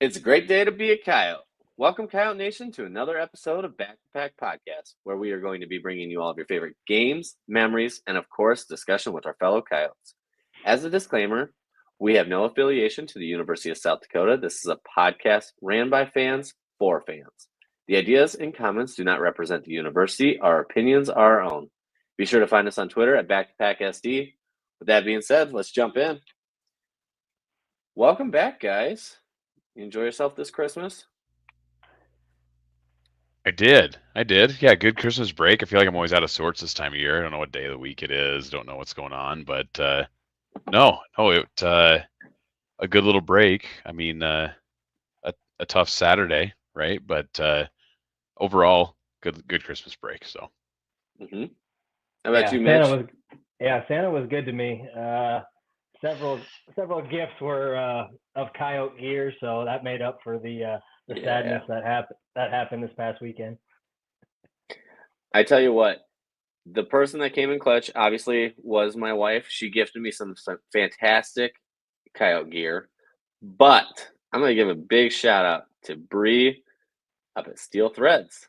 It's a great day to be a Coyote. Welcome, Coyote Nation, to another episode of Back to Pack Podcast, where we are going to be bringing you all of your favorite games, memories, and of course, discussion with our fellow Coyotes. As a disclaimer, we have no affiliation to the University of South Dakota. This is a podcast ran by fans for fans. The ideas and comments do not represent the university. Our opinions are our own. Be sure to find us on Twitter at BackToPackSD. With that being said, let's jump in. Welcome back, guys. You enjoy yourself this Christmas? I did. Yeah, good Christmas break. I feel like I'm always out of sorts this time of year. I don't know what day of the week it is. Don't know what's going on, but a good little break. I mean, a tough Saturday, right? But overall, good Christmas break. So. Mm-hmm. How about you, Mitch? Santa was good to me. Several gifts were of Coyote gear, so that made up for the sadness that happened this past weekend. I tell you what, the person that came in clutch obviously was my wife. She gifted me some fantastic Coyote gear, but I'm gonna give a big shout out to Bree up at Steel Threads,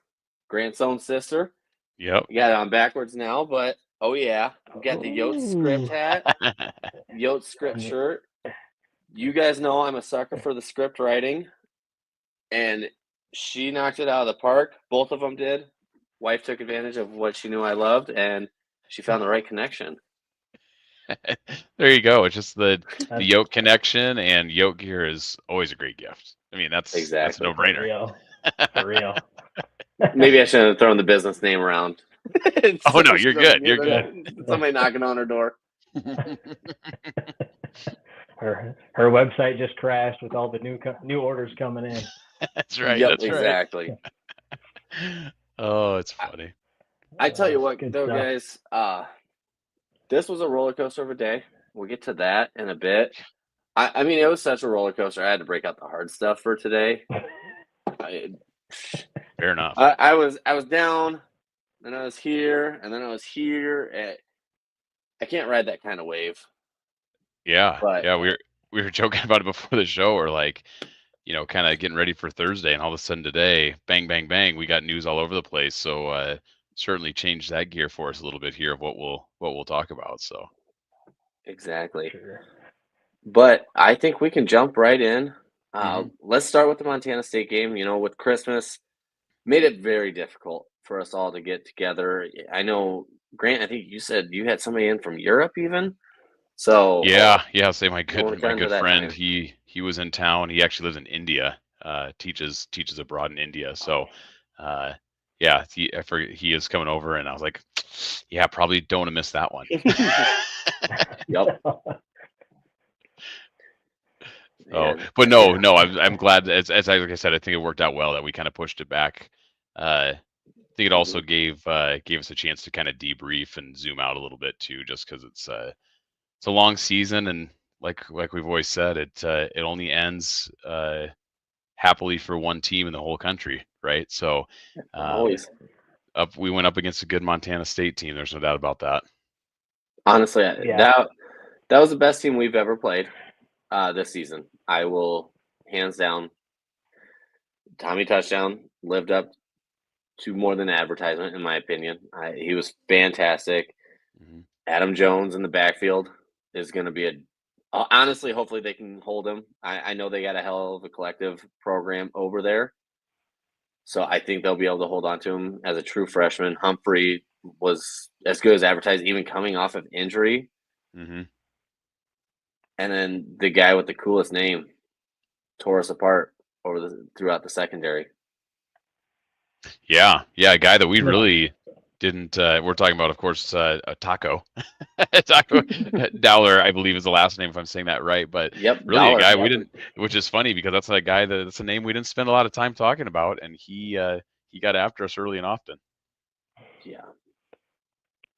Grant's own sister. Yep. We got it on backwards now, but oh yeah, we got the Yote script hat, Yote script shirt. You guys know I'm a sucker for the script writing, and she knocked it out of the park. Both of them did. Wife took advantage of what she knew I loved, and she found the right connection. There you go. It's just the Yote connection, and Yote gear is always a great gift. I mean, that's a no-brainer. For real. Maybe I shouldn't have thrown the business name around. Oh no, you're good. You're good. Somebody knocking on her door. Her website just crashed with all the new orders coming in. That's right. Yep, that's exactly. Right. Oh, it's funny. I tell you what, though, guys, this was a roller coaster of a day. We'll get to that in a bit. I mean, it was such a roller coaster. I had to break out the hard stuff for today. Fair enough. I was down, then I was here, and then I was here. I can't ride that kind of wave. Yeah, but, yeah, we were joking about it before the show. We're like, kind of getting ready for Thursday, and all of a sudden today, bang, bang, bang, we got news all over the place. So certainly changed that gear for us a little bit here of what we'll talk about. So exactly. Sure. But I think we can jump right in. Let's start with the Montana State game. With Christmas, made it very difficult for us all to get together. I know, Grant, I think you said you had somebody in from Europe even. So yeah. Say my good friend, time. he was in town. He actually lives in India. Teaches abroad in India. So yeah, he is coming over, and I was like, yeah, probably don't want to miss that one. Yep. Oh, but no, I'm glad. As like I said, I think it worked out well that we kind of pushed it back. I think it also gave us a chance to kind of debrief and zoom out a little bit too, just because it's a long season, and like we've always said, it only ends happily for one team in the whole country, right? So always. We went up against a good Montana State team. There's no doubt about that. Honestly, that was the best team we've ever played this season. I will, hands down, Tommy Touchdown lived up to more than advertisement, in my opinion. He was fantastic. Adam Jones in the backfield is going to be honestly, hopefully they can hold him. I know they got a hell of a collective program over there. So I think they'll be able to hold on to him as a true freshman. Humphrey was as good as advertised, even coming off of injury. Mm-hmm. And then the guy with the coolest name tore us apart throughout the secondary. Yeah, a guy that we really didn't. We're talking about, of course, Taco. Taco Dowler, I believe, is the last name, if I'm saying that right. But yep, really, Dowler, a guy we didn't, which is funny because that's a guy that's a name we didn't spend a lot of time talking about, and he got after us early and often. Yeah.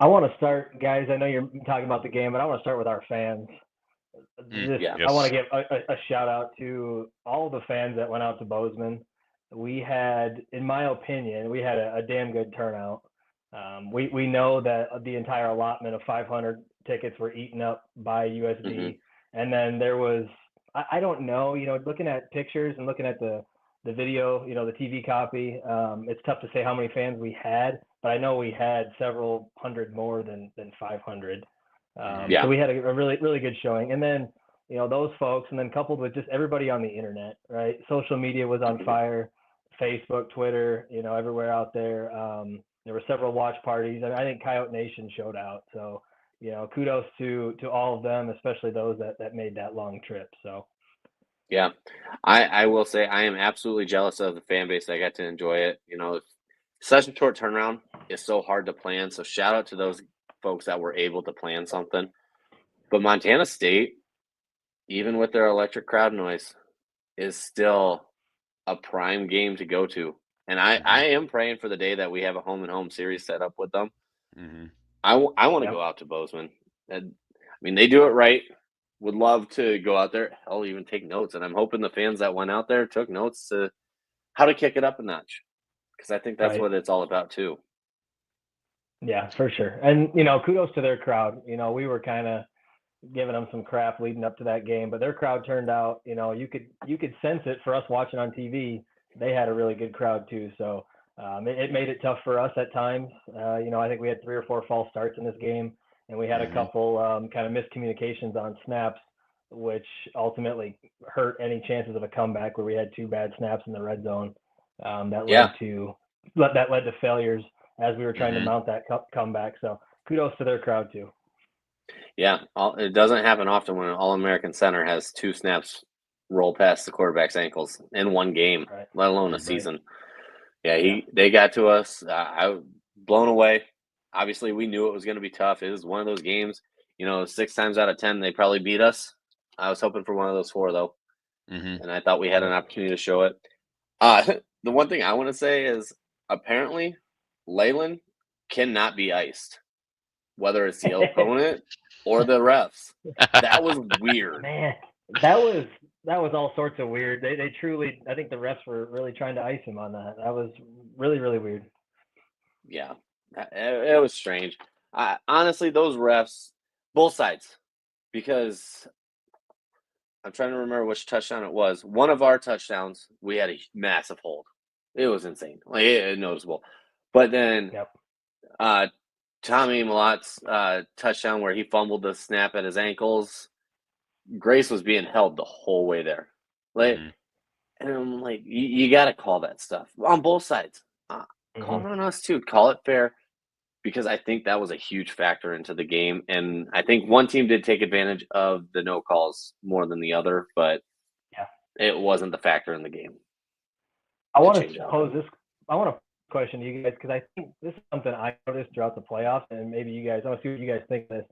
I want to start, guys. I know you're talking about the game, but I want to start with our fans. I want to give a shout out to all the fans that went out to Bozeman. We had, in my opinion, a damn good turnout. We know that the entire allotment of 500 tickets were eaten up by USD, and then there was I don't know. Looking at pictures and looking at the video, the TV copy, it's tough to say how many fans we had, but I know we had several hundred more than 500. So we had a really, really good showing. And then, those folks, and then coupled with just everybody on the internet, right? Social media was on fire, Facebook, Twitter, everywhere out there. There were several watch parties. I think Coyote Nation showed out. So, kudos to all of them, especially those that made that long trip. So. Yeah, I will say I am absolutely jealous of the fan base that got to enjoy it. Such a short turnaround is so hard to plan. So shout out to those folks that were able to plan something. But Montana State, even with their electric crowd noise, is still a prime game to go to. And I am praying for the day that we have a home and home series set up with them. Mm-hmm. I want to go out to Bozeman. They do it right. Would love to go out there. I'll even take notes. And I'm hoping the fans that went out there took notes to how to kick it up a notch. Because I think that's what it's all about too. Yeah, for sure. And, kudos to their crowd. We were kind of giving them some crap leading up to that game, but their crowd turned out, you could sense it for us watching on TV. They had a really good crowd too. So it made it tough for us at times. I think we had 3 or 4 false starts in this game, and we had a couple kind of miscommunications on snaps, which ultimately hurt any chances of a comeback, where we had 2 bad snaps in the red zone that led to failures as we were trying to mount that comeback. So kudos to their crowd too. Yeah, it doesn't happen often when an All-American center has 2 snaps roll past the quarterback's ankles in one game, let alone a season. Yeah, they got to us. I was blown away. Obviously, we knew it was going to be tough. It was one of those games, 6 times out of 10, they probably beat us. I was hoping for one of those 4, though, and I thought we had an opportunity to show it. The one thing I want to say is apparently Leyland cannot be iced, whether it's the opponent or the refs. That was weird. Man, that was all sorts of weird. They truly, I think the refs were really trying to ice him on that. That was really, really weird. Yeah, it was strange. Honestly, those refs, both sides, because I'm trying to remember which touchdown it was. One of our touchdowns, we had a massive hold. It was insane. It noticeable. But then Tommy Malot's touchdown where he fumbled the snap at his ankles, Grace was being held the whole way there. And I'm like, you got to call that stuff on both sides. Call it on us too. Call it fair, because I think that was a huge factor into the game. And I think one team did take advantage of the no calls more than the other, but it wasn't the factor in the game. I want to pose this. I want to question to you guys, because I think this is something I noticed throughout the playoffs, and maybe you guys, I want to see what you guys think of this.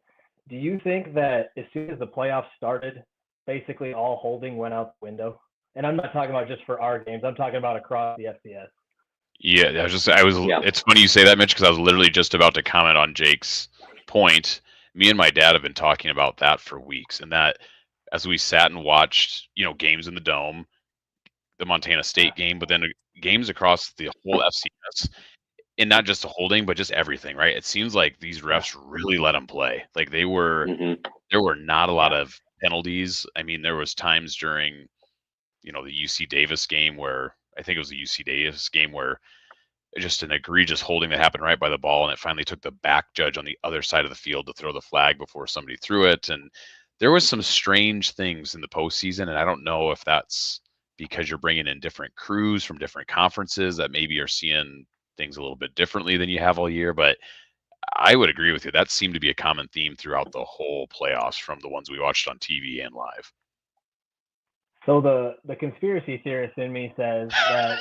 Do you think that as soon as the playoffs started, basically all holding went out the window? And I'm not talking about just for our games. I'm talking about across the FCS. Yeah, it's funny you say that, Mitch, because I was literally just about to comment on Jake's point. Me and my dad have been talking about that for weeks, and that as we sat and watched, games in the Dome, the Montana State game, but then games across the whole FCS, and not just the holding, but just everything, right? It seems like these refs really let them play. Like there were not a lot of penalties. I mean, there was times during, the UC Davis game where I think it was the UC Davis game where just an egregious holding that happened right by the ball, and it finally took the back judge on the other side of the field to throw the flag before somebody threw it. And there was some strange things in the postseason, and I don't know if that's because you're bringing in different crews from different conferences that maybe are seeing things a little bit differently than you have all year. But I would agree with you. That seemed to be a common theme throughout the whole playoffs from the ones we watched on TV and live. So the conspiracy theorist in me says that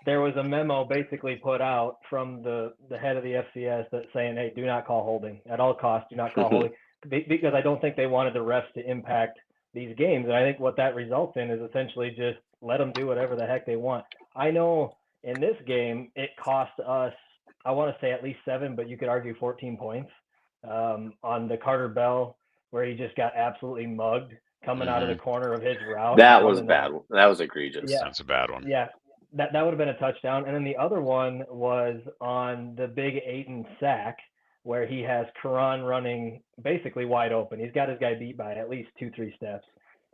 there was a memo basically put out from the head of the FCS that saying, hey, do not call holding. At all costs, do not call holding. Because I don't think they wanted the refs to impact these games. And I think what that results in is essentially just let them do whatever the heck they want. I know in this game, it cost us, I want to say at least 7, but you could argue 14 points on the Carter Bell, where he just got absolutely mugged coming out of the corner of his route. That was bad. That was egregious. Yeah. That's a bad one. Yeah. That would have been a touchdown. And then the other one was on the big Ayton sack, where he has Karan running basically wide open. He's got his guy beat by at least 2-3 steps.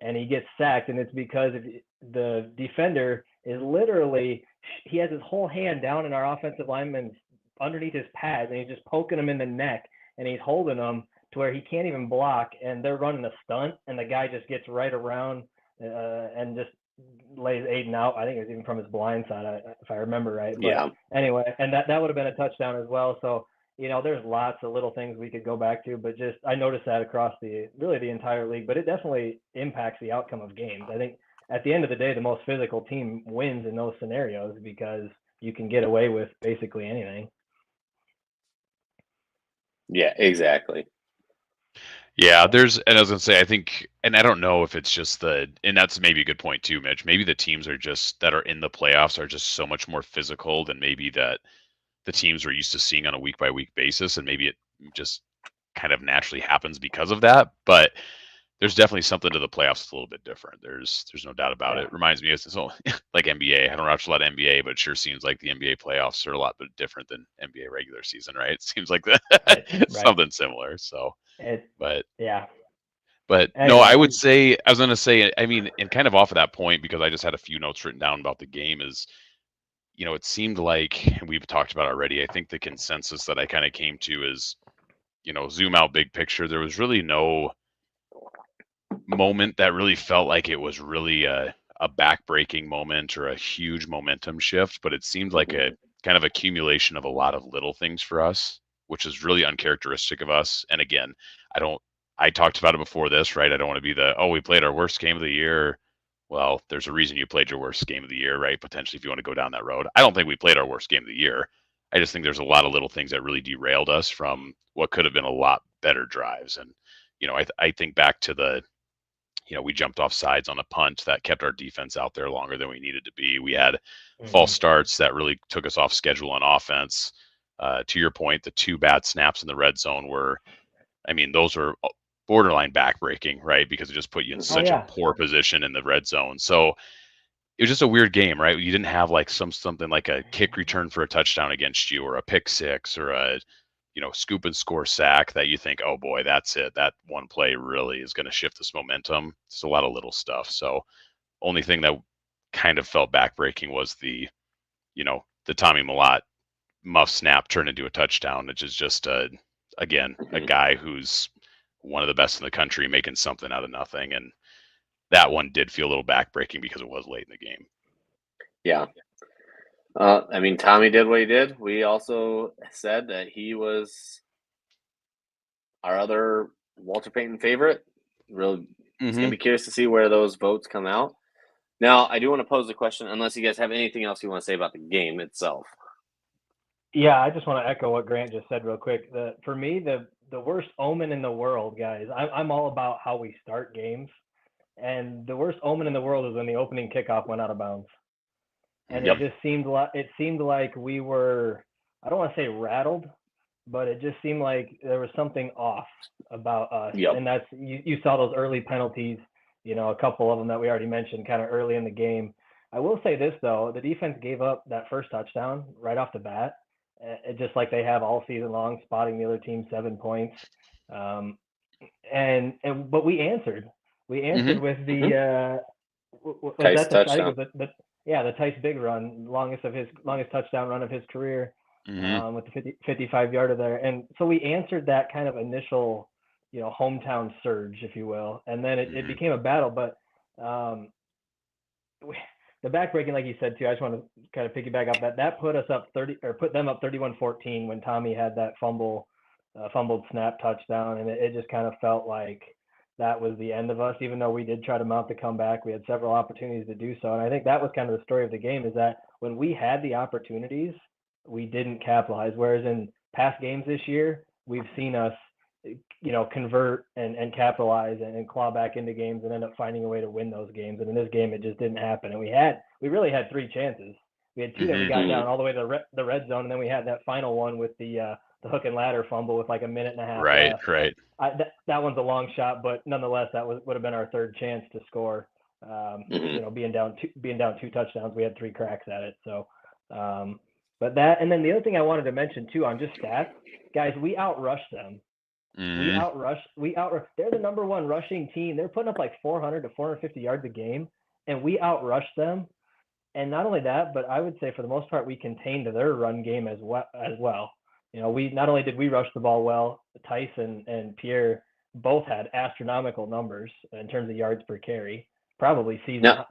and he gets sacked, and it's because the defender is literally, he has his whole hand down in our offensive lineman's underneath his pads, and he's just poking him in the neck, and he's holding him to where he can't even block, and they're running a stunt, and the guy just gets right around and just lays Aiden out. I think it was even from his blind side, if I remember right. But anyway, and that would have been a touchdown as well. So, there's lots of little things we could go back to, but just I noticed that across the entire league, but it definitely impacts the outcome of games. I think at the end of the day, the most physical team wins in those scenarios because you can get away with basically anything. Yeah, exactly. Yeah, and I was gonna say, I think, and I don't know if it's just and that's maybe a good point too, Mitch. Maybe the teams that are in the playoffs are just so much more physical than maybe that the teams we're used to seeing on a week by week basis, and maybe it just kind of naturally happens because of that. But there's definitely something to the playoffs that's a little bit different. There's no doubt about it. It reminds me of like NBA. I don't watch a lot of NBA, but it sure seems like the NBA playoffs are a lot bit different than NBA regular season, right? It seems like something similar. So, but anyway. No, I would say, I was going to say, I mean, and kind of off of that point, because I just had a few notes written down about the game is, it seemed like we've talked about already. I think the consensus that I kind of came to is, zoom out big picture. There was really no moment that really felt like it was really a backbreaking moment or a huge momentum shift, but it seemed like a kind of accumulation of a lot of little things for us, which is really uncharacteristic of us. And again, I talked about it before this, right? I don't want to be we played our worst game of the year. Well, there's a reason you played your worst game of the year, right? Potentially, if you want to go down that road. I don't think we played our worst game of the year. I just think there's a lot of little things that really derailed us from what could have been a lot better drives. And, I think back to we jumped off sides on a punt that kept our defense out there longer than we needed to be. We had false starts that really took us off schedule on offense. To your point, the 2 bad snaps in the red zone those are borderline backbreaking, right? Because it just put you in such a poor position in the red zone. So it was just a weird game, right? You didn't have like something like a kick return for a touchdown against you, or a pick six, or a scoop and score sack that you think, oh boy, that's it. That one play really is going to shift this momentum. It's a lot of little stuff. So only thing that kind of felt backbreaking was the Tommy Mellott muff snap turned into a touchdown, which is just a guy who's one of the best in the country making something out of nothing. And that one did feel a little backbreaking because it was late in the game. Yeah. Tommy did what he did. We also said that he was our other Walter Payton favorite. Really, it's going to be curious to see where those votes come out. Now, I do want to pose the question, unless you guys have anything else you want to say about the game itself. Yeah, I just want to echo what Grant just said real quick. For me, the worst omen in the world, guys, I'm all about how we start games. And the worst omen in the world is when the opening kickoff went out of bounds. And it just seemed like we were, I don't want to say rattled, but it just seemed like there was something off about us. And that's, you saw those early penalties, a couple of them that we already mentioned kind of early in the game. I will say this, though, the defense gave up that first touchdown right off the bat, just like they have all season long, spotting the other team 7 points. But we answered. We answered with the Tice touchdown. The Tice big run, longest touchdown run of his career, with the 55-yarder there. And so we answered that kind of initial, hometown surge, if you will, and then it became a battle. But the backbreaking, like you said too, I just want to kind of piggyback off that put us up put them up 31-14 when Tommy had that fumbled snap touchdown, and it just kind of felt like that was the end of us, even though we did try to mount the comeback. We had several opportunities to do so. And I think that was kind of the story of the game, is that when we had the opportunities, we didn't capitalize. Whereas in past games this year, we've seen us, convert and capitalize and claw back into games and end up finding a way to win those games. And in this game, it just didn't happen. And we really had 3 chances. We had 2 that we got down all the way to the red zone. And then we had that final one with the hook and ladder fumble with like a minute and a half left. Right. That one's a long shot, but nonetheless, that would have been our 3rd chance to score. Being down 2 touchdowns, we had 3 cracks at it. So, but that, and then the other thing I wanted to mention too on just stats, guys, we outrushed them. They're the number one rushing team. They're putting up like 400 to 450 yards a game, and we outrushed them. And not only that, but I would say for the most part, we contained their run game as well. We not only did we rush the ball well, Tyson and Pierre both had astronomical numbers in terms of yards per carry, probably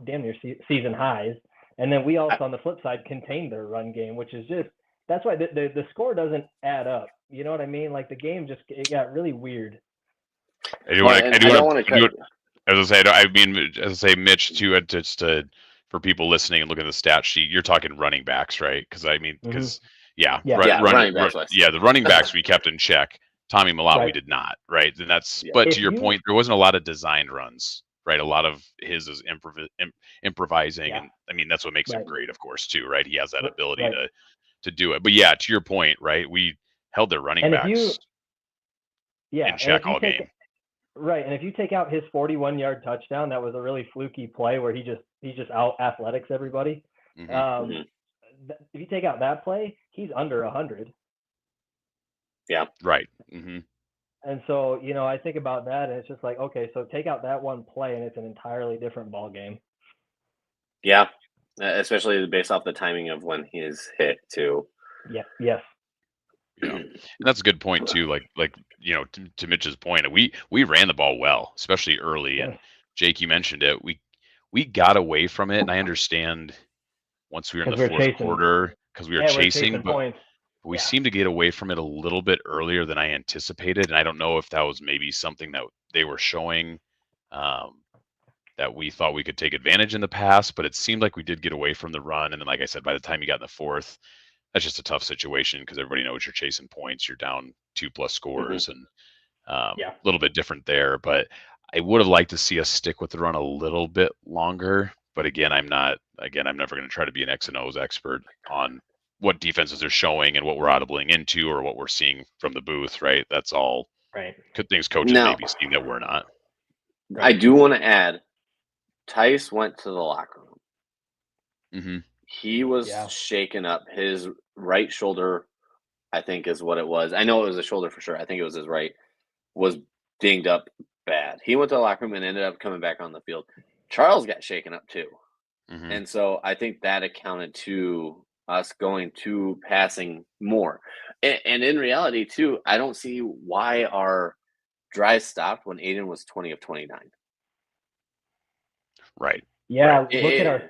damn near season highs. And then we also, on the flip side, contained their run game, which is just, that's why the score doesn't add up. You know what I mean? Like the game it got really weird. I don't want to cut. As I say, Mitch, too, for people listening and looking at the stat sheet, you're talking running backs, right? Because running backs. Yeah, the running backs we kept in check. Tommy Mellott, we did not, right? And but to your point, there wasn't a lot of designed runs, right? A lot of his is improvising, and I mean that's what makes him great, of course, too, right? He has that ability to do it. But yeah, to your point, right? We held their running backs in check all game. Right, and if you take out his 41-yard touchdown, that was a really fluky play where he just out athletics everybody. If you take out that play, he's under 100. Yeah. Right. Mm-hmm. And so, I think about that, and it's just like, okay, so take out that one play, and it's an entirely different ball game. Yeah, especially based off the timing of when he is hit, too. Yeah. Yes. Yeah, and that's a good point too. Like to Mitch's point, we ran the ball well, especially early. And Jake, you mentioned it. We got away from it, and I understand once we were in the fourth quarter because we were chasing, but we seemed to get away from it a little bit earlier than I anticipated. And I don't know if that was maybe something that they were showing that we thought we could take advantage in the past, but it seemed like we did get away from the run. And then, like I said, by the time you got in the fourth, that's just a tough situation because everybody knows you're chasing points. You're down 2+ scores, and a little bit different there. But I would have liked to see us stick with the run a little bit longer. But again, I'm never going to try to be an X and O's expert on what defenses are showing and what we're audibling into or what we're seeing from the booth. Right? That's all. Right. Good things coaches may be seeing that we're not. Right. I do want to add, Tice went to the locker room. Mm-hmm. He was shaken up. His right shoulder, I think, is what it was. I know it was a shoulder for sure. I think it was his right. Was dinged up bad. He went to the locker room and ended up coming back on the field. Charles got shaken up too. Mm-hmm. And so I think that accounted to us going to passing more. And in reality, too, I don't see why our drive stopped when Aiden was 20 of 29. Right. Yeah, right.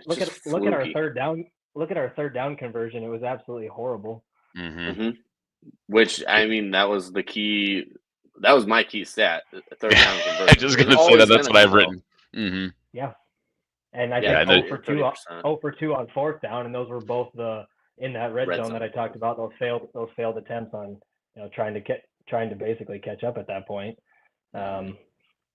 Look at our third down. Look at our third down conversion. It was absolutely horrible. Mm-hmm. Which, I mean, that was the key. That was my key stat. Third down conversion. I'm just going to say that's what I've written. Mm-hmm. Yeah. And I think 0 for 2 on fourth down, and those were both in that red zone that I talked about. Those failed attempts on trying to basically catch up at that point.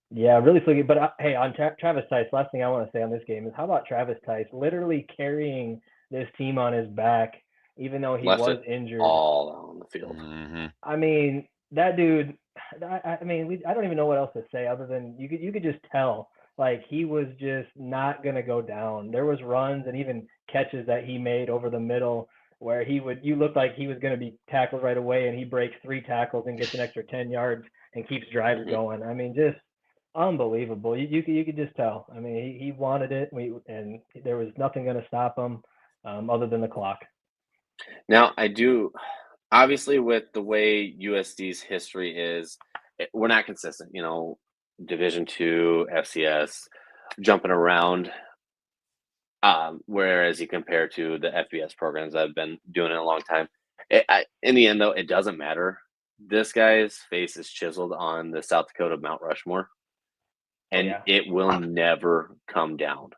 Yeah, really fluky. But hey, on Travis Tice, last thing I want to say on this game is how about Travis Tice literally carrying this team on his back, even though he was injured. All on the field. Mm-hmm. I mean, that dude. I don't even know what else to say other than you could just tell like he was just not gonna go down. There was runs and even catches that he made over the middle where you looked like he was gonna be tackled right away, and he breaks 3 tackles and gets an extra 10 yards and keeps drives going. I mean, just unbelievable. You could just tell. I mean, he wanted it, and there was nothing going to stop him other than the clock. Now, I do, obviously, with the way USD's history is, we're not consistent. Division II, FCS, jumping around. Whereas you compare to the FBS programs that have been doing it a long time. In the end, though, it doesn't matter. This guy's face is chiseled on the South Dakota Mount Rushmore. And it will never come down.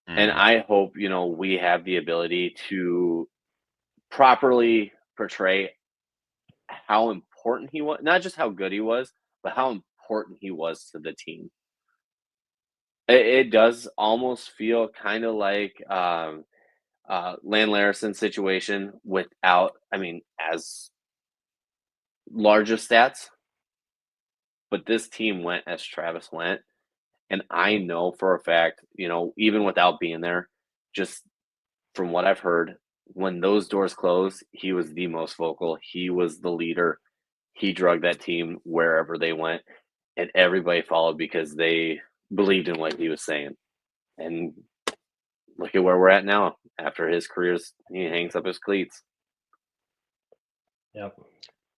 And I hope, we have the ability to properly portray how important he was, not just how good he was, but how important he was to the team. It does almost feel kind of like Lan Larison's situation without, as large of stats. But this team went as Travis went. And I know for a fact, even without being there, just from what I've heard, when those doors closed, he was the most vocal. He was the leader. he drug that team wherever they went, and everybody followed because they believed in what he was saying. And look at where we're at now. After his careers, he hangs up his cleats. Yep.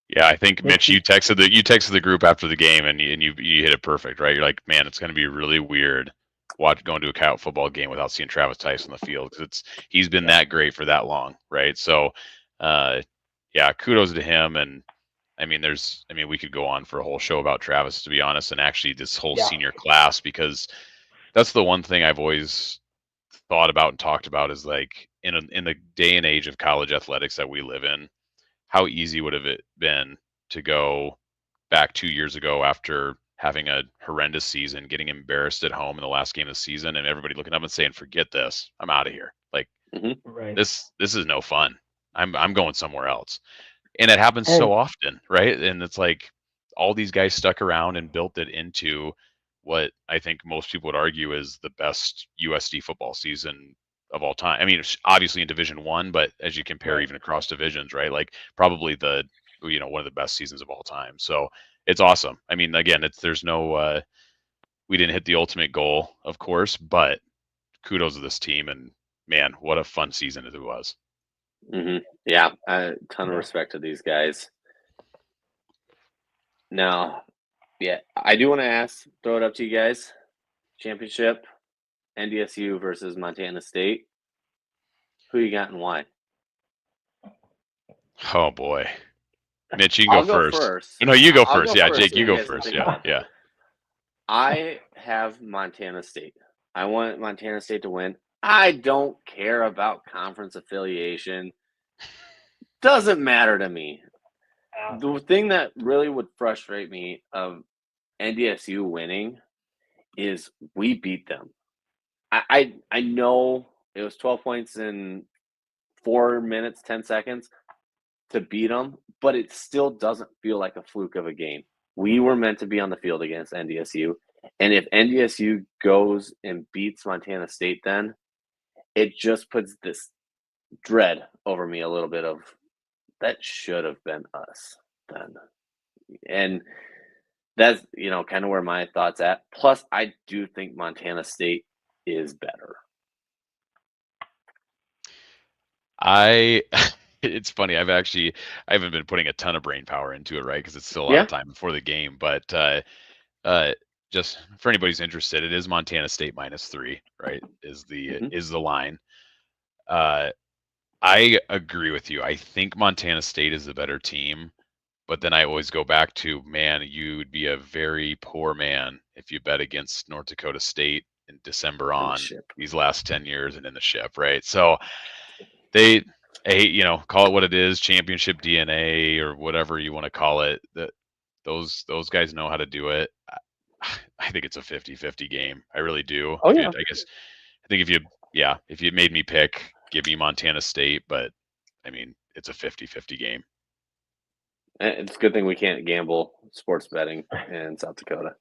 Yeah, I think Mitch, you texted the group after the game, and you hit it perfect, right? You're like, man, it's going to be really weird going to a Coyote football game without seeing Travis Tice on the field, because he's been that great for that long, right? So, yeah, kudos to him. And I mean, we could go on for a whole show about Travis, to be honest, and actually this whole senior class, because that's the one thing I've always thought about and talked about is like in the day and age of college athletics that we live in, how easy would have it been to go back 2 years ago after having a horrendous season, getting embarrassed at home in the last game of the season, and everybody looking up and saying, "Forget this, I'm out of here." Like, this is no fun. I'm going somewhere else. And it happens so often, right? And it's like all these guys stuck around and built it into what I think most people would argue is the best USD football season of all time. I mean, it's obviously in Division One, but as you compare even across divisions, right? Like probably one of the best seasons of all time. So it's awesome. I mean, again, there's no we didn't hit the ultimate goal, of course, but kudos to this team, and man, what a fun season it was. Mm-hmm. Yeah, a ton of respect to these guys. Now, yeah, I do want to throw it up to you guys. Championship, NDSU versus Montana State. Who you got and why? Oh boy, Mitch, you can go first. No, you go first. Yeah, Jake, you go first. Yeah. I have Montana State. I want Montana State to win. I don't care about conference affiliation. Doesn't matter to me. The thing that really would frustrate me of NDSU winning is we beat them. I know it was 12 points in 4 minutes, 10 seconds to beat them, but it still doesn't feel like a fluke of a game. We were meant to be on the field against NDSU. And if NDSU goes and beats Montana State, then it just puts this dread over me a little bit of that should have been us then. And that's, kind of where my thoughts at. Plus, I do think Montana State is better. It's funny. I haven't been putting a ton of brain power into it, right? Because it's still a lot of time before the game. But just for anybody's interested, it is Montana State -3, right? Is the line. I agree with you. I think Montana State is the better team, but then I always go back to, man, you'd be a very poor man if you bet against North Dakota State in December on these last 10 years and in the ship, right? So call it what it is, championship DNA or whatever you want to call it. Those guys know how to do it. I think it's a 50-50 game. I really do. Oh, yeah. I think if you made me pick, give me Montana State, but I mean, it's a 50-50 game. It's a good thing we can't gamble sports betting in South Dakota.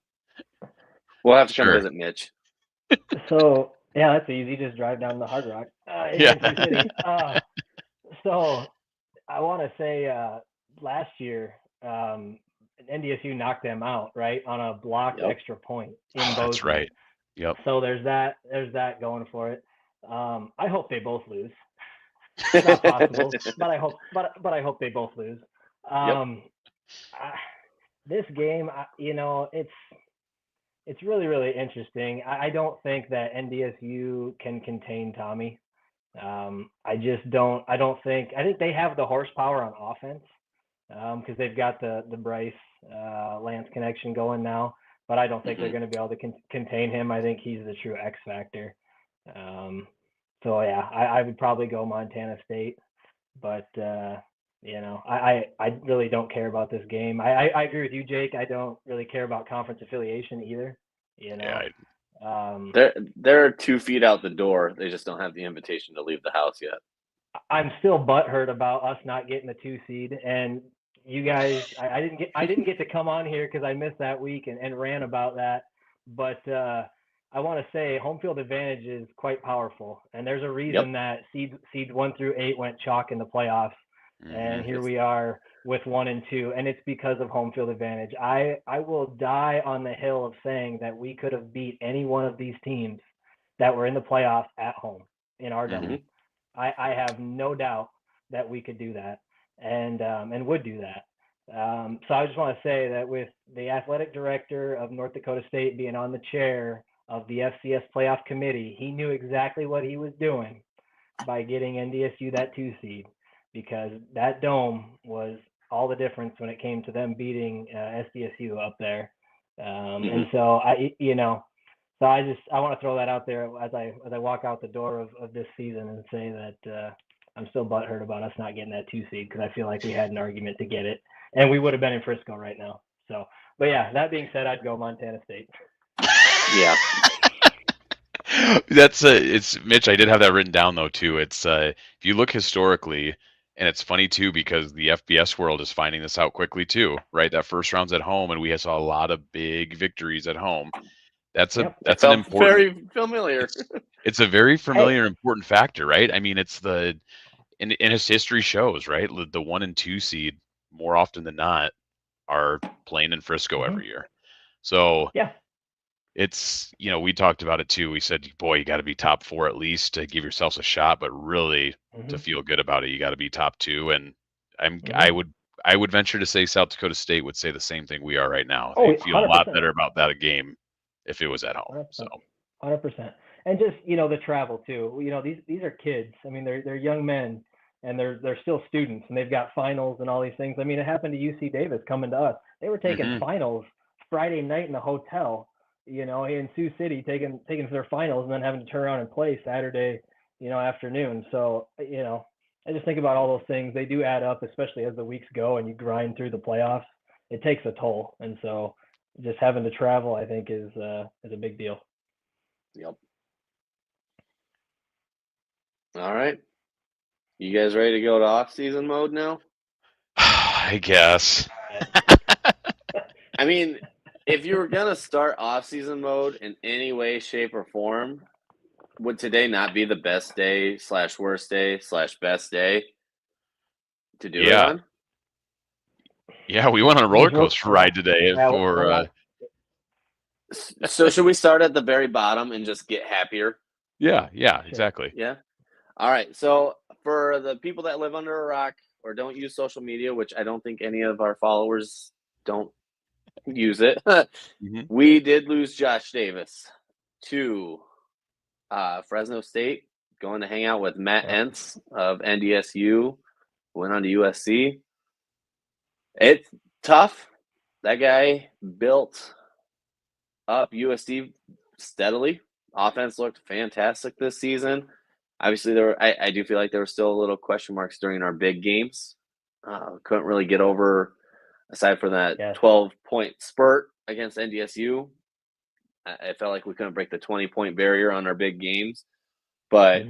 We'll have to come visit Mitch. So, yeah, that's easy. Just drive down the Hard Rock. So I want to say last year, NDSU knocked them out, right, on a blocked extra point in Bozeman. That's right. Yep. So there's that going for it. I hope they both lose. It's not possible, but I hope they both lose. This game, it's really, really interesting. I don't think that NDSU can contain Tommy. I think they have the horsepower on offense because they've got the Bryce Lance connection going now, but I don't think they're going to be able to contain him. I think he's the true X factor. So yeah, I would probably go Montana State, but I really don't care about this game. I agree with you, Jake. I don't really care about conference affiliation either. They're 2 feet out the door. They just don't have the invitation to leave the house yet. I'm still butthurt about us not getting the 2 seed, and you guys, I didn't get to come on here because I missed that week and ran about that. But I want to say home field advantage is quite powerful, and there's a reason that seed 1 through 8 went chalk in the playoffs, and here we are with 1 and 2, and it's because of home field advantage. I will die on the hill of saying that we could have beat any one of these teams that were in the playoffs at home in our dome. I have no doubt that we could do that and would do that. So I just want to say that with the athletic director of North Dakota State being on the chair of the FCS playoff committee, he knew exactly what he was doing by getting NDSU that 2 seed, because that dome was all the difference when it came to them beating SDSU up there. And so I want to throw that out there as I walk out the door of this season and say that I'm still butthurt about us not getting that 2 seed, because I feel like we had an argument to get it, and we would have been in Frisco right now. So, but yeah, that being said, I'd go Montana State. Yeah. It's Mitch. I did have that written down though too. It's if you look historically, and it's funny too because the FBS world is finding this out quickly too, right? That first round's at home, and we saw a lot of big victories at home. That's an important, very familiar. It's a very familiar, important factor, right? I mean, it's and its history shows, right? The 1 and 2 seed more often than not are playing in Frisco every year. So yeah. It's, we talked about it too. We said, boy, you got to be top 4 at least to give yourselves a shot, but really to feel good about it, you got to be top 2. And I would venture to say South Dakota State would say the same thing we are right now. They feel 100%. A lot better about that game if it was at home. 100%. So 100%. And just, the travel too. These are kids. I mean, they're young men, and they're still students, and they've got finals and all these things. I mean, it happened to UC Davis coming to us. They were taking finals Friday night in the hotel, in Sioux City, taking their finals, and then having to turn around and play Saturday, afternoon. So, I just think about all those things. They do add up, especially as the weeks go and you grind through the playoffs. It takes a toll. And so just having to travel, I think, is a big deal. Yep. All right. You guys ready to go to off-season mode now? I guess. I mean, if you were going to start off-season mode in any way, shape, or form, would today not be the best day / worst day / best day to do it on? Yeah, we went on a roller coaster ride today So should we start at the very bottom and just get happier? Yeah, exactly. Yeah. All right. So for the people that live under a rock or don't use social media, which I don't think any of our followers don't use it, we did lose Josh Davis to Fresno State, going to hang out with Matt Entz of NDSU, went on to USC. It's tough. That guy built up USD steadily. Offense looked fantastic this season. Obviously, I do feel like there were still a little question marks during our big games. Couldn't really get over, aside from that 12-point spurt against NDSU. I felt like we couldn't break the 20-point barrier on our big games. But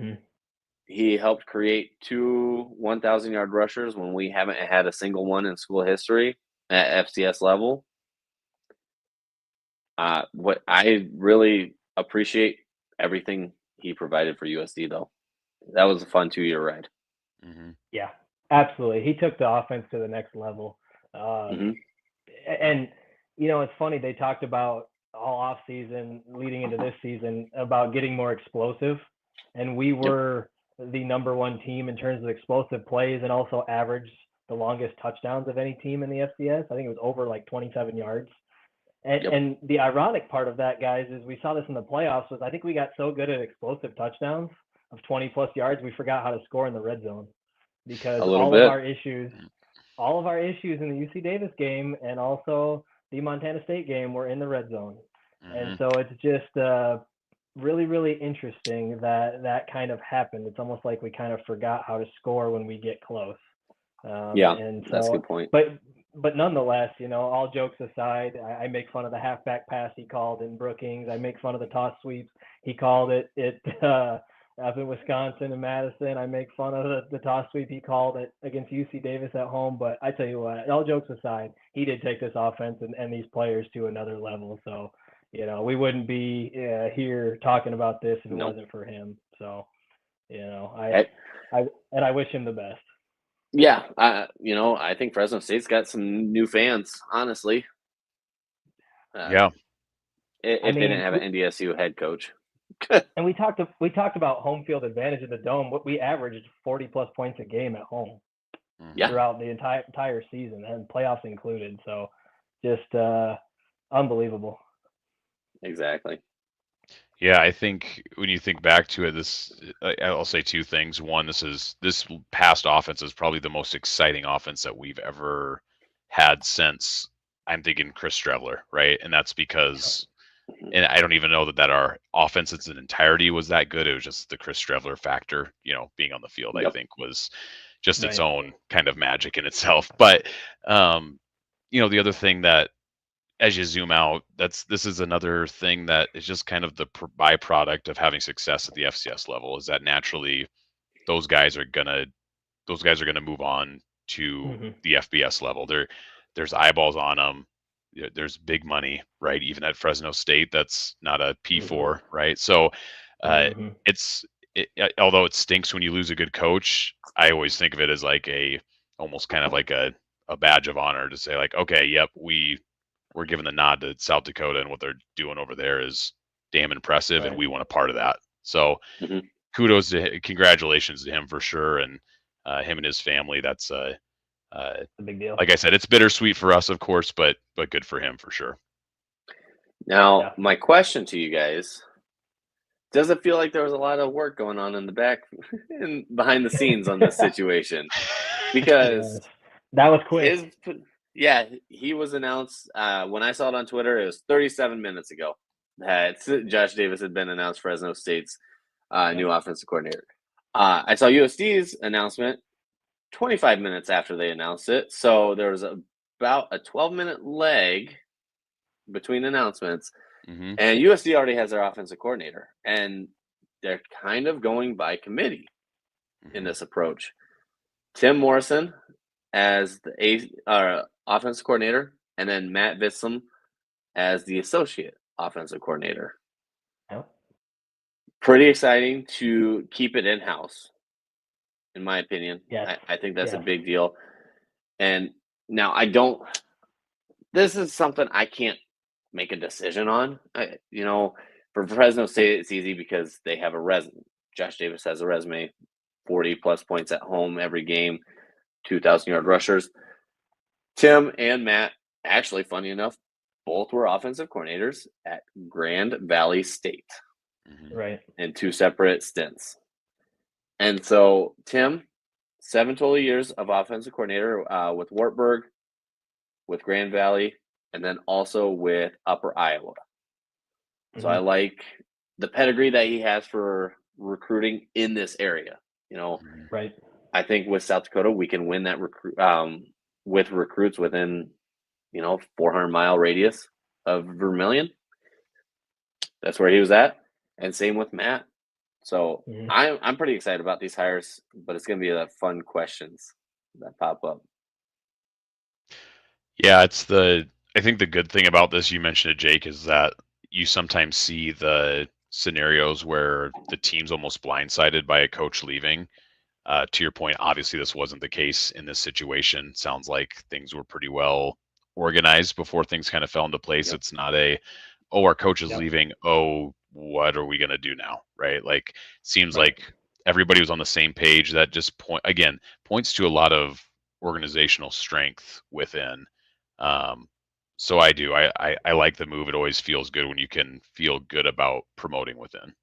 he helped create 2 1,000-yard rushers when we haven't had a single one in school history at FCS level. What I really appreciate everything he provided for USD, though. That was a fun 2-year ride. Yeah, absolutely. He took the offense to the next level. And, it's funny, they talked about all off season leading into this season about getting more explosive. And we were the number 1 team in terms of explosive plays, and also averaged the longest touchdowns of any team in the FCS. I think it was over like 27 yards. And the ironic part of that, guys, is we saw this in the playoffs, was I think we got so good at explosive touchdowns of 20-plus yards, we forgot how to score in the red zone, because all of our issues in the UC Davis game and also the Montana State game were in the red zone. And so it's just really, really interesting that kind of happened. It's almost like we kind of forgot how to score when we get close. And so, that's a good point. But nonetheless, all jokes aside, I make fun of the halfback pass he called in Brookings. I make fun of the toss sweeps he called it up in Wisconsin and Madison. I make fun of the toss sweep he called it against UC Davis at home. But I tell you what, all jokes aside, he did take this offense and these players to another level. So, we wouldn't be here talking about this if it wasn't for him. So, I wish him the best. Yeah, I think Fresno State's got some new fans, honestly. Yeah. If they didn't have an NDSU head coach. And we talked about home field advantage in the Dome. We averaged 40+ points a game at home throughout the entire season, and playoffs included. So just unbelievable. Exactly. Yeah, I think when you think back to it, I'll say two things. One, this past offense is probably the most exciting offense that we've ever had since, I'm thinking, Chris Streveler, right? And that's because, and I don't even know that our offense in its entirety was that good. It was just the Chris Streveler factor, being on the field, I think was just its own kind of magic in itself. But, the other thing that, as you zoom out, this is another thing that is just kind of the byproduct of having success at the FCS level, is that naturally those guys are gonna move on to the FBS level. There's eyeballs on them. There's big money, right? Even at Fresno State, that's not a P4, right? So although it stinks when you lose a good coach, I always think of it as like almost kind of like a badge of honor to say, like, okay, yep, we're giving the nod to South Dakota, and what they're doing over there is damn impressive, and we want a part of that. So kudos congratulations to him for sure, and him and his family. That's a big deal. Like I said, it's bittersweet for us, of course, but good for him for sure. Now, my question to you guys: does it feel like there was a lot of work going on in the back and behind the scenes on this situation? Because that was quick. He was announced when I saw it on Twitter. It was 37 minutes ago that Josh Davis had been announced Fresno State's new offensive coordinator. I saw USD's announcement 25 minutes after they announced it, so there was about a 12-minute lag between announcements. And USD already has their offensive coordinator, and they're kind of going by committee in this approach. Tim Morrison as the offensive coordinator, and then Matt Vislam as the associate offensive coordinator. Yep. Pretty exciting to keep it in-house, in my opinion. Yes. I think that's a big deal. And now this is something I can't make a decision on. For Fresno State, it's easy because they have a resume. Josh Davis has a resume, 40+ points at home every game, 2,000-yard rushers. Tim and Matt, actually, funny enough, both were offensive coordinators at Grand Valley State. Right. In 2 separate stints. And so, Tim, 7 total years of offensive coordinator with Wartburg, with Grand Valley, and then also with Upper Iowa. So I like the pedigree that he has for recruiting in this area. Right. I think with South Dakota, we can win that with recruits within 400-mile radius of Vermilion. That's where he was at, and same with Matt. So I'm pretty excited about these hires, but it's going to be the fun questions that pop up. Yeah, I think the good thing about this, you mentioned it, Jake, is that you sometimes see the scenarios where the team's almost blindsided by a coach leaving. To your point, obviously this wasn't the case in this situation. Sounds like things were pretty well organized before things kind of fell into place. Yep. It's not our coach is leaving. Oh, what are we going to do now? Right? Like, seems like everybody was on the same page. That just points to a lot of organizational strength within. So I do. I like the move. It always feels good when you can feel good about promoting within.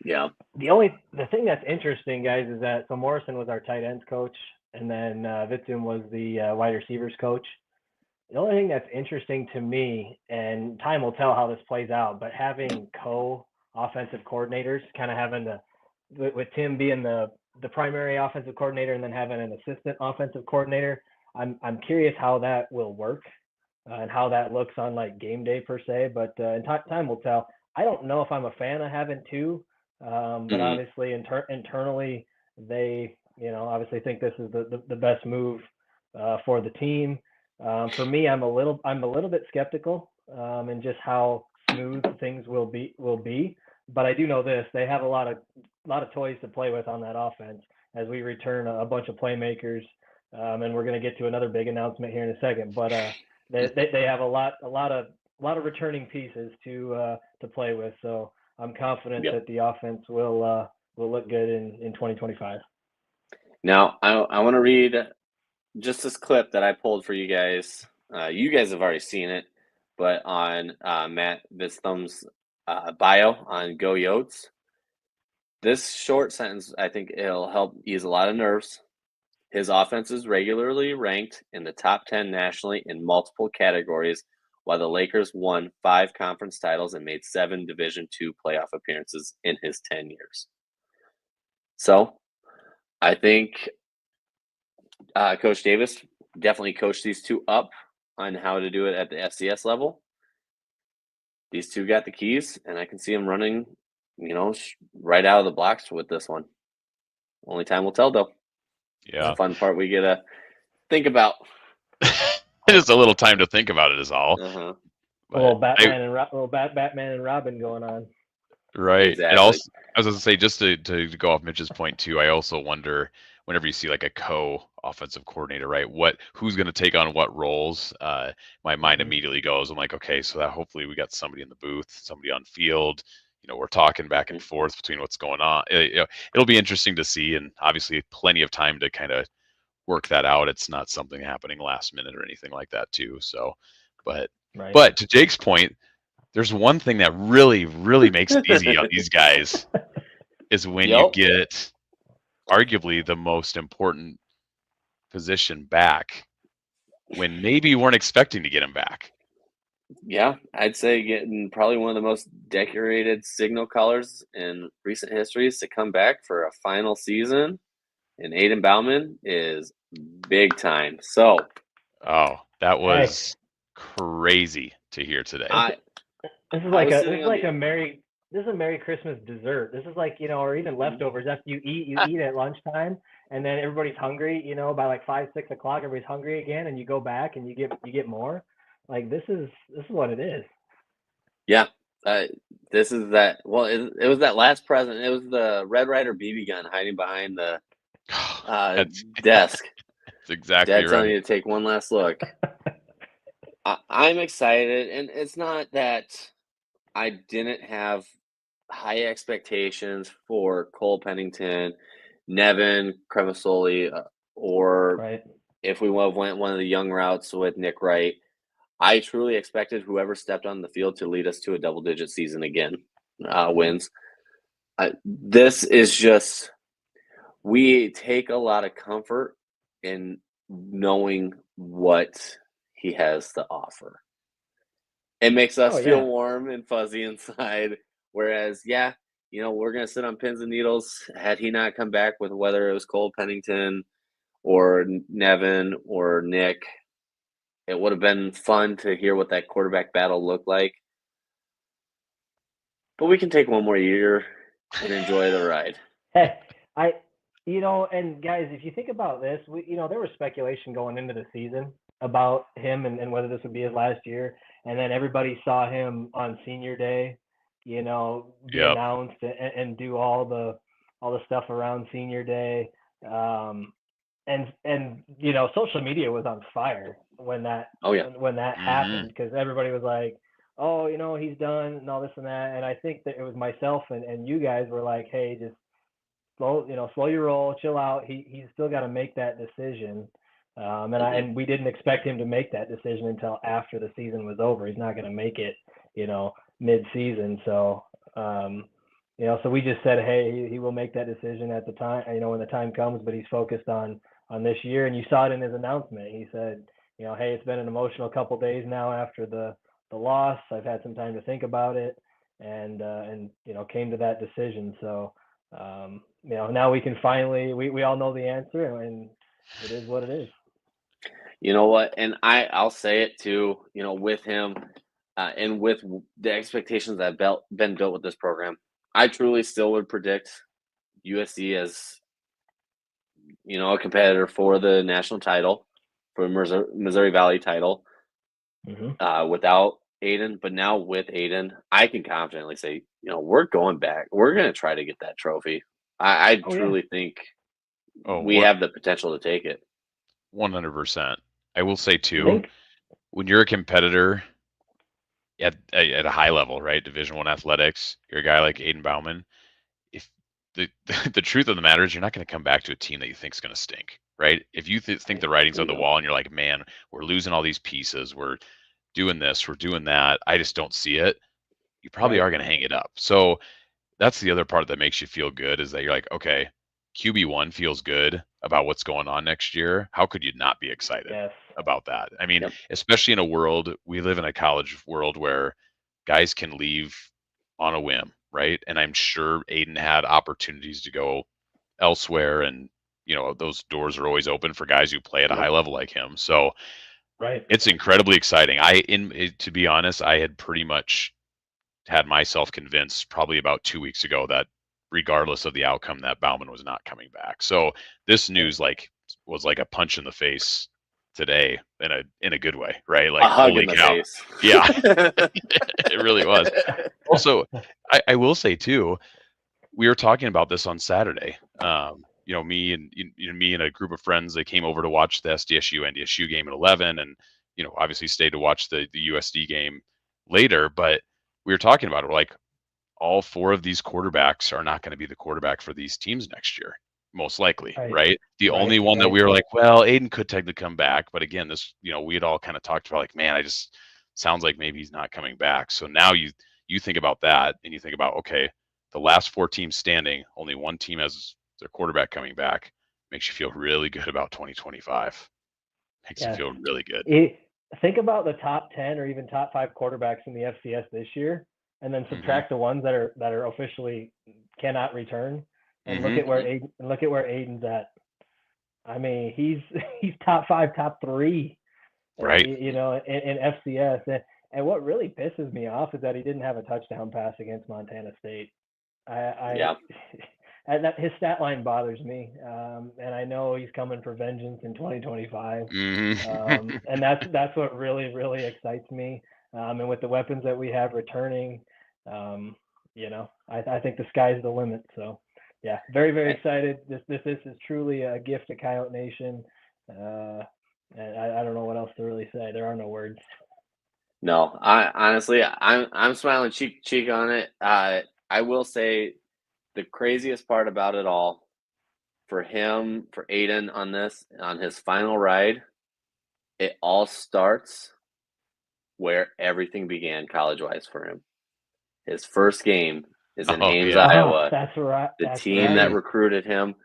Yeah. The thing that's interesting, guys, is that so Morrison was our tight ends coach, and then Vitzum was the wide receivers coach. The only thing that's interesting to me, and time will tell how this plays out, but having co-offensive coordinators, kind of having with Tim being the primary offensive coordinator and then having an assistant offensive coordinator, I'm curious how that will work and how that looks on like game day per se. But time will tell. I don't know if I'm a fan of having two. But obviously internally they obviously think this is the best move for the team. For me, I'm a little bit skeptical in just how smooth things will be, but I do know this: they have a lot of toys to play with on that offense, as we return a bunch of playmakers. And we're going to get to another big announcement here in a second. But they have a lot of returning pieces to play with. So I'm confident that the offense will look good in 2025. Now I want to read just this clip that I pulled for you guys. You guys have already seen it, but on Matt Visthum's bio on Go Yotes, this short sentence, I think it'll help ease a lot of nerves. His offense is regularly ranked in the top 10 nationally in multiple categories, while the Lakers won 5 conference titles and made 7 Division II playoff appearances in his 10 years. So I think Coach Davis definitely coached these two up on how to do it at the FCS level. These two got the keys, and I can see them running, right out of the blocks with this one. Only time will tell, though. Yeah. The fun part we get to think about. Just a little time to think about it is all. A little Batman and Robin going on. Right. Exactly. And also, I was going to say, just to go off Mitch's point too, I also wonder whenever you see like a co-offensive coordinator, right? Who's going to take on what roles? My mind immediately goes, I'm like, okay, so that hopefully we got somebody in the booth, somebody on field. We're talking back and forth between what's going on. It'll be interesting to see, and obviously plenty of time to kind of work that out. It's not something happening last minute or anything like that too. So, but to Jake's point, there's one thing that really, really makes it easy on these guys is when you get arguably the most important position back when maybe you weren't expecting to get him back. Yeah, I'd say getting probably one of the most decorated signal colors in recent histories to come back for a final season in Aiden Bauman is big time. So, that was crazy to hear today. This is a Merry Christmas dessert. This is like, or even leftovers after you eat at lunchtime, and then everybody's hungry, by like 5, 6 o'clock, everybody's hungry again, and you go back and you get more. Like this is what it is. Yeah. This is that. Well, it was that last present. It was the Red Ryder BB gun hiding behind the desk. That's exactly Dad right. telling you to take one last look. I'm excited, and it's not that I didn't have high expectations for Cole Pennington, Nevin Cremasoli, or if we went one of the young routes with Nick Wright. I truly expected whoever stepped on the field to lead us to a double-digit season again, wins. This is just, we take a lot of comfort in knowing what he has to offer. It makes us feel warm and fuzzy inside. Whereas, we're going to sit on pins and needles. Had he not come back with whether it was Cole Pennington or Nevin or Nick, it would have been fun to hear what that quarterback battle looked like. But we can take one more year and enjoy the ride. Hey, and guys, if you think about this, there was speculation going into the season about him and whether this would be his last year. And then everybody saw him on senior day, be announced and do all the stuff around senior day. And social media was on fire when that happened, because everybody was like, he's done and all this and that. And I think that it was myself and you guys were like, hey, just slow your roll, chill out. He's still got to make that decision. And we didn't expect him to make that decision until after the season was over. He's not going to make it, mid-season. So, so we just said, hey, he will make that decision at the time, when the time comes, but he's focused on this year. And you saw it in his announcement. He said, hey, it's been an emotional couple days now after the loss. I've had some time to think about it and came to that decision. So, now we can finally, we all know the answer, and it is what it is. You know what? And I'll say it too, with him and with the expectations that have been built with this program, I truly still would predict USD as, a competitor for the national title, for the Missouri Valley title, without Aiden. But now with Aiden, I can confidently say, we're going back. We're going to try to get that trophy. I truly think we have the potential to take it. 100%. I will say too, when you're a competitor at a high level, right, Division I athletics, you're a guy like Aiden Bauman. If the truth of the matter is, you're not going to come back to a team that you think is going to stink, right? If you think the writing's on the wall and you're like, man, we're losing all these pieces, we're doing this, we're doing that, I just don't see it. You probably are going to hang it up. So that's the other part that makes you feel good, is that you're like, okay, QB1 feels good about what's going on next year. How could you not be excited about that? I mean, especially in a world, we live in a college world where guys can leave on a whim, right? And I'm sure Aiden had opportunities to go elsewhere, and those doors are always open for guys who play at a high level like him. So it's incredibly exciting. To be honest, I had pretty much had myself convinced probably about 2 weeks ago that regardless of the outcome, that Bauman was not coming back. So this news was like a punch in the face today in a good way, right? Like, holy cow. Yeah. It really was. Also, I will say too, we were talking about this on Saturday. Me and a group of friends, they came over to watch the SDSU game at 11, and obviously stayed to watch the USD game later. But we were talking about it. We're like, all 4 of these quarterbacks are not going to be the quarterback for these teams next year, most likely, right? The only one that we were like, well, Aiden could technically come back, but again, this, we had all kind of talked about like, man, sounds like maybe he's not coming back. So now you think about that, and you think about, okay, the last 4 teams standing, only one team has their quarterback coming back. Makes you feel really good about 2025. Makes you feel really good. Think about the top 10 or even top 5 quarterbacks in the FCS this year, and then subtract the ones that are officially cannot return, and look at where Aiden's at. I mean, he's top 5, top 3, right? In FCS. And what really pisses me off is that he didn't have a touchdown pass against Montana State. His stat line bothers me, and I know he's coming for vengeance in 2025. And that's what really, really excites me. And with the weapons that we have returning, I think the sky's the limit. So, yeah, very, very excited. This is truly a gift to Coyote Nation, and I don't know what else to really say. There are no words. No, I'm smiling cheek to cheek on it. I will say, the craziest part about it all, for Aiden on his final ride, it all starts where everything began college-wise for him. His first game is in Ames, Iowa. That's right. The team that recruited him.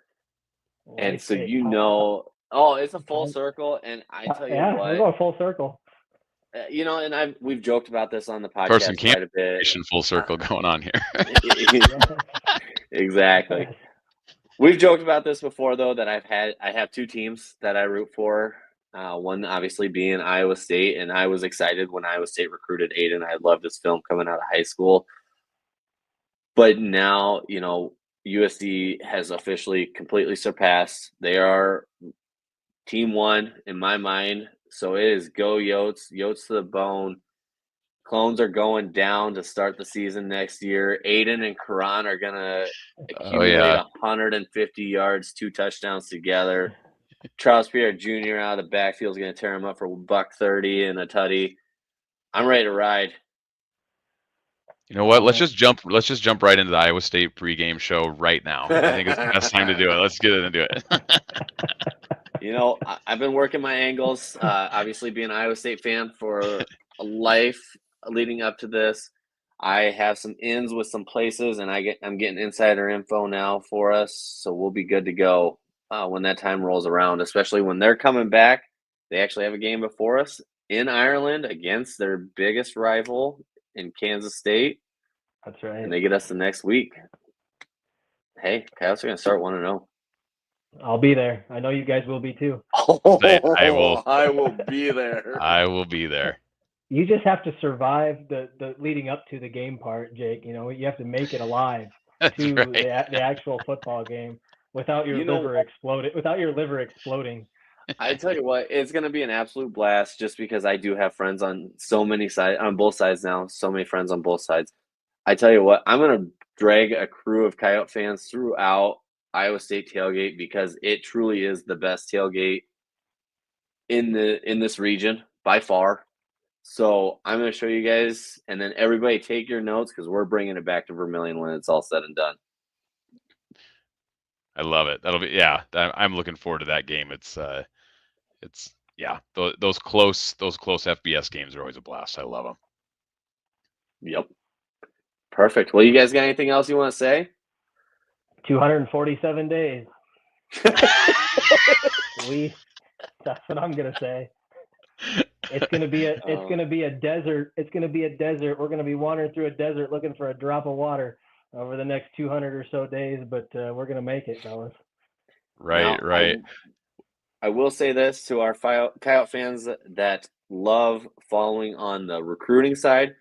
And so it's a full circle, and I tell you what. We're going full circle. And we've joked about this on the podcast quite a bit. Full circle going on here. Exactly. We've joked about this before, though, that I have 2 teams that I root for. One obviously being Iowa State, and I was excited when Iowa State recruited Aiden. I loved his film coming out of high school. But now, USD has officially completely surpassed. They are team 1 in my mind. So it is go Yotes to the bone. Clones are going down to start the season next year. Aiden and Karan are going to accumulate 150 yards, 2 touchdowns together. Charles Pierre Jr. out of the backfield is going to tear him up for $130 and a tutty. I'm ready to ride. You know what? Let's just jump right into the Iowa State pregame show right now. I think it's the best time to do it. Let's get into it. I've been working my angles. Obviously, being an Iowa State fan for a life leading up to this, I have some ins with some places, and I'm getting insider info now for us, so we'll be good to go when that time rolls around. Especially when they're coming back, they actually have a game before us in Ireland against their biggest rival in Kansas State. That's right. And they get us the next week. Hey, Coyotes are going to start 1-0. I'll be there. I know you guys will be too. I will. I will be there. I will be there. You just have to survive the leading up to the game part, Jake. You have to make it alive to the actual football game without your liver exploding. I tell you what, it's going to be an absolute blast, just because I do have friends on so many sides, on both sides now. So many friends on both sides. I tell you what, I'm going to drag a crew of Coyote fans throughout Iowa State tailgate because it truly is the best tailgate in this region by far. So I'm going to show you guys, and then everybody take your notes because we're bringing it back to Vermilion when it's all said and done. I love it. That'll be I'm looking forward to that game. It's those close FBS games are always a blast. I love them. Yep. Perfect. Well, you guys got anything else you want to say? 247 days. That's what I'm gonna say. It's gonna be a desert. It's gonna be a desert. We're gonna be wandering through a desert looking for a drop of water over the next 200 or so days, but we're gonna make it, fellas. Right. I will say this to our Coyote fans that love following on the recruiting side.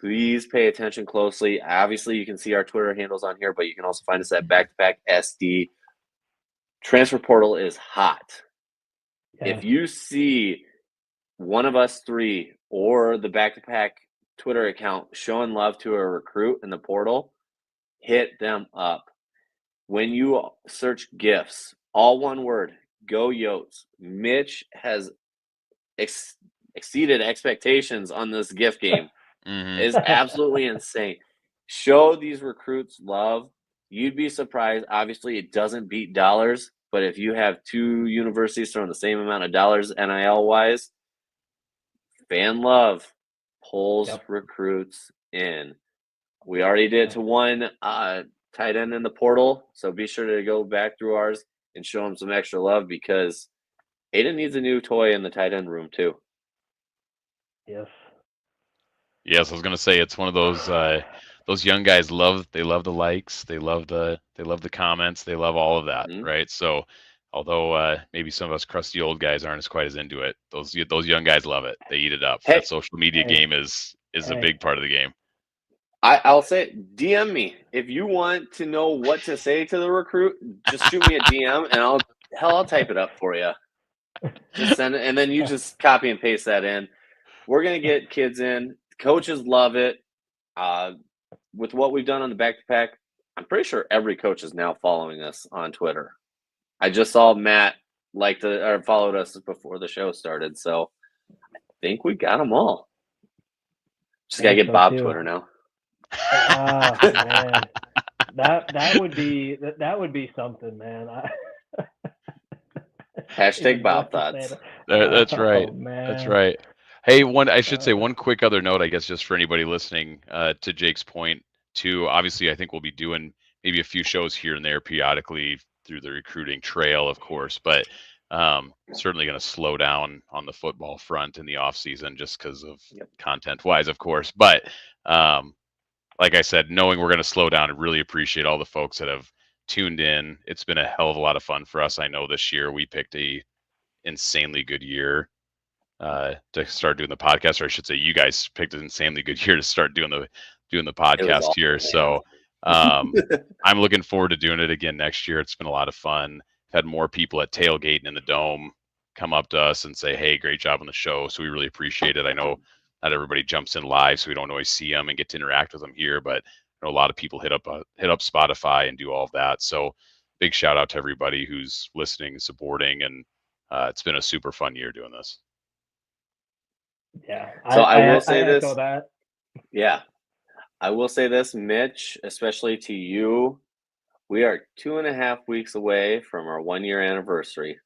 Please pay attention closely. Obviously, you can see our Twitter handles on here, but you can also find us at Back to Back SD. Transfer portal is hot. Yeah. If you see one of us three or the Back to Pack Twitter account showing love to a recruit in the portal, hit them up. When you search gifts, all one word, go Yotes. Mitch has exceeded expectations on this gift game. It's absolutely insane. Show these recruits love. You'd be surprised. Obviously, it doesn't beat dollars, but if you have two universities throwing the same amount of dollars NIL-wise, fan love pulls recruits in. We already did it to one tight end in the portal, so be sure to go back through ours and show him some extra love because Aiden needs a new toy in the tight end room too. Yes, I was gonna say it's one of those young guys they love the likes, they love the comments, they love all of that, right? So although maybe some of us crusty old guys aren't quite as into it, those young guys love it. They eat it up. That social media game is a big part of the game. I'll say DM me if you want to know what to say to the recruit. Just shoot me a DM and I'll type it up for you. Just send it, and then you just copy and paste that in. We're gonna get kids in. Coaches love it. With what we've done on the Back to Pack, I'm pretty sure every coach is now following us on Twitter. I just saw Matt followed us before the show started, so I think we got them all. Just gotta get Bob Twitter now. Oh man, that would be something, man. Hashtag Bob thoughts. That's right. That's right. Hey, I should say one quick other note, I guess, just for anybody listening, to Jake's point too. Obviously, I think we'll be doing maybe a few shows here and there periodically through the recruiting trail, of course, but certainly going to slow down on the football front in the off season just because of content wise, of course. But like I said, knowing we're going to slow down and really appreciate all the folks that have tuned in. It's been a hell of a lot of fun for us. I know this year we picked a insanely good year to start doing the podcast, or I should say you guys picked an insanely good year to start doing the podcast here. So I'm looking forward to doing it again next year. It's been a lot of fun. I've had more people at tailgating in the dome come up to us and say, hey, great job on the show. So we really appreciate it. I know not everybody jumps in live, so we don't always see them and get to interact with them here, but I know a lot of people hit up Spotify and do all of that. So big shout out to everybody who's listening and supporting, and it's been a super fun year doing this. Yeah. So I will say this. Yeah. I will say this, Mitch, especially to you. We are 2.5 weeks away from our 1-year anniversary,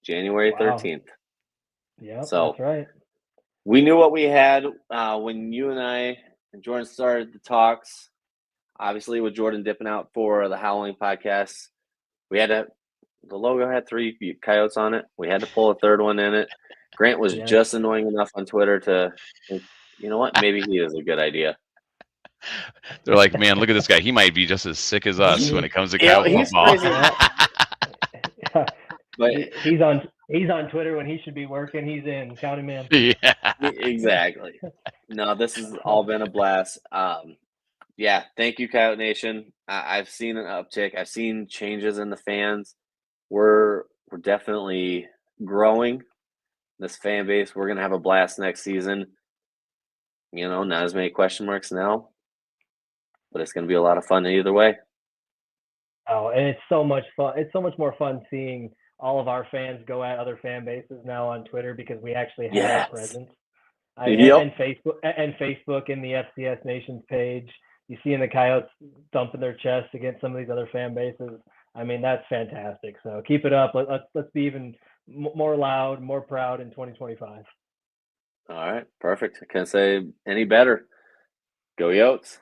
January 13th. Yeah, so that's right. We knew what we had when you and I and Jordan started the talks. Obviously, with Jordan dipping out for the Howling podcast, the logo had 3 coyotes on it. We had to pull a third one in it. Grant was just annoying enough on Twitter to think, you know what, maybe he is a good idea. They're like, man, look at this guy. He might be just as sick as us when it comes to coyote football. But he's on Twitter when he should be working. He's in. Count him in. Yeah, exactly. No, this has all been a blast. Yeah, thank you, Coyote Nation. I've seen an uptick. I've seen changes in the fans. We're definitely growing this fan base. We're gonna have a blast next season. You know, not as many question marks now, but it's gonna be a lot of fun either way. Oh, and it's so much fun. It's so much more fun seeing all of our fans go at other fan bases now on Twitter because we actually have a presence. And Facebook in the FCS Nations page. You see in the Coyotes thumping their chests against some of these other fan bases. I mean, that's fantastic. So keep it up. Let's be even more loud, more proud in 2025. All right, perfect. I can't say any better. Go Yotes.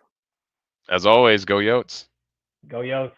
As always, go Yotes. Go Yotes.